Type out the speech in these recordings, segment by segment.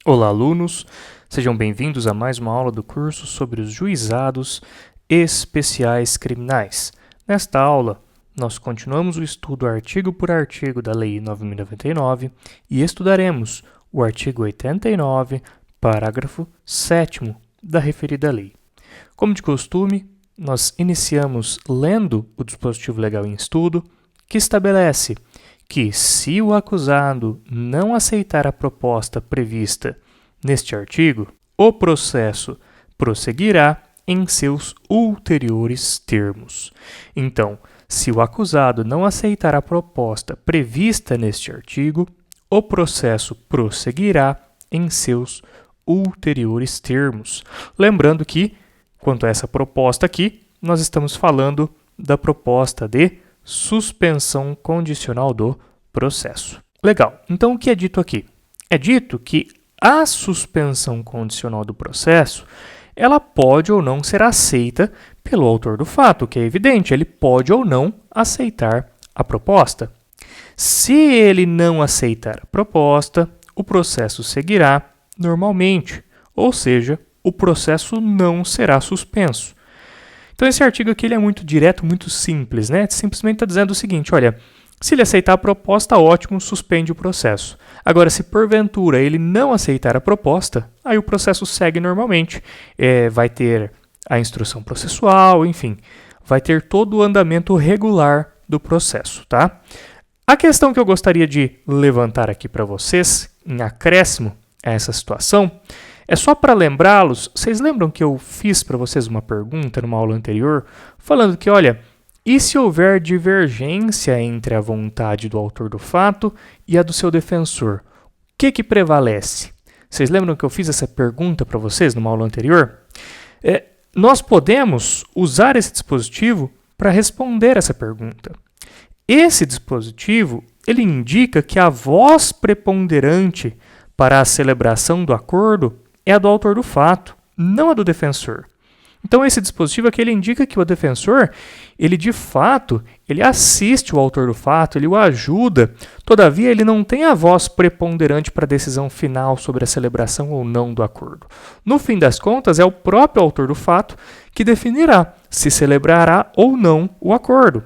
Olá, alunos! Sejam bem-vindos a mais uma aula do curso sobre os juizados especiais criminais. Nesta aula, nós continuamos o estudo artigo por artigo da Lei 9.099 e estudaremos o artigo 89, parágrafo 7º da referida lei. Como de costume, nós iniciamos lendo o dispositivo legal em estudo, que estabelece que, se o acusado não aceitar a proposta prevista neste artigo, o processo prosseguirá em seus ulteriores termos. Então, se o acusado não aceitar a proposta prevista neste artigo, o processo prosseguirá em seus ulteriores termos. Lembrando que, quanto a essa proposta aqui, nós estamos falando da proposta de suspensão condicional do processo. Legal, então o que é dito aqui? É dito que a suspensão condicional do processo, ela pode ou não ser aceita pelo autor do fato, que é evidente, ele pode ou não aceitar a proposta. Se ele não aceitar a proposta, o processo seguirá normalmente, ou seja, o processo não será suspenso. Então esse artigo aqui ele é muito direto, muito simples, né? Simplesmente está dizendo o seguinte, olha, se ele aceitar a proposta, ótimo, suspende o processo. Agora, se porventura ele não aceitar a proposta, aí o processo segue normalmente. Vai ter a instrução processual, enfim, vai ter todo o andamento regular do processo, tá? A questão que eu gostaria de levantar aqui para vocês, em acréscimo a essa situação, é só para lembrá-los, vocês lembram que eu fiz para vocês uma pergunta numa aula anterior, falando que, olha, e se houver divergência entre a vontade do autor do fato e a do seu defensor? O que prevalece? Vocês lembram que eu fiz essa pergunta para vocês numa aula anterior? Nós podemos usar esse dispositivo para responder essa pergunta. Esse dispositivo, ele indica que a voz preponderante para a celebração do acordo é a do autor do fato, não a do defensor. Então, esse dispositivo aqui ele indica que o defensor, ele de fato, ele assiste o autor do fato, ele o ajuda, todavia ele não tem a voz preponderante para a decisão final sobre a celebração ou não do acordo. No fim das contas, é o próprio autor do fato que definirá se celebrará ou não o acordo.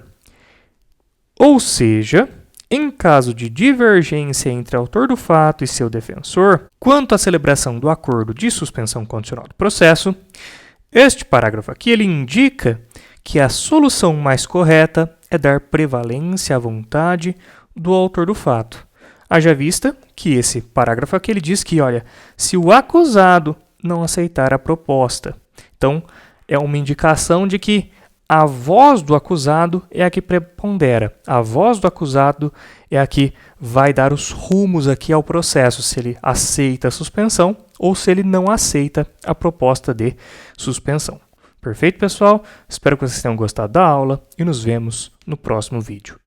Ou seja, em caso de divergência entre autor do fato e seu defensor, quanto à celebração do acordo de suspensão condicional do processo, este parágrafo aqui ele indica que a solução mais correta é dar prevalência à vontade do autor do fato. Haja vista que esse parágrafo aqui ele diz que, olha, se o acusado não aceitar a proposta, então é uma indicação de que a voz do acusado é a que prepondera. A voz do acusado é a que vai dar os rumos aqui ao processo, se ele aceita a suspensão ou se ele não aceita a proposta de suspensão. Perfeito, pessoal? Espero que vocês tenham gostado da aula e nos vemos no próximo vídeo.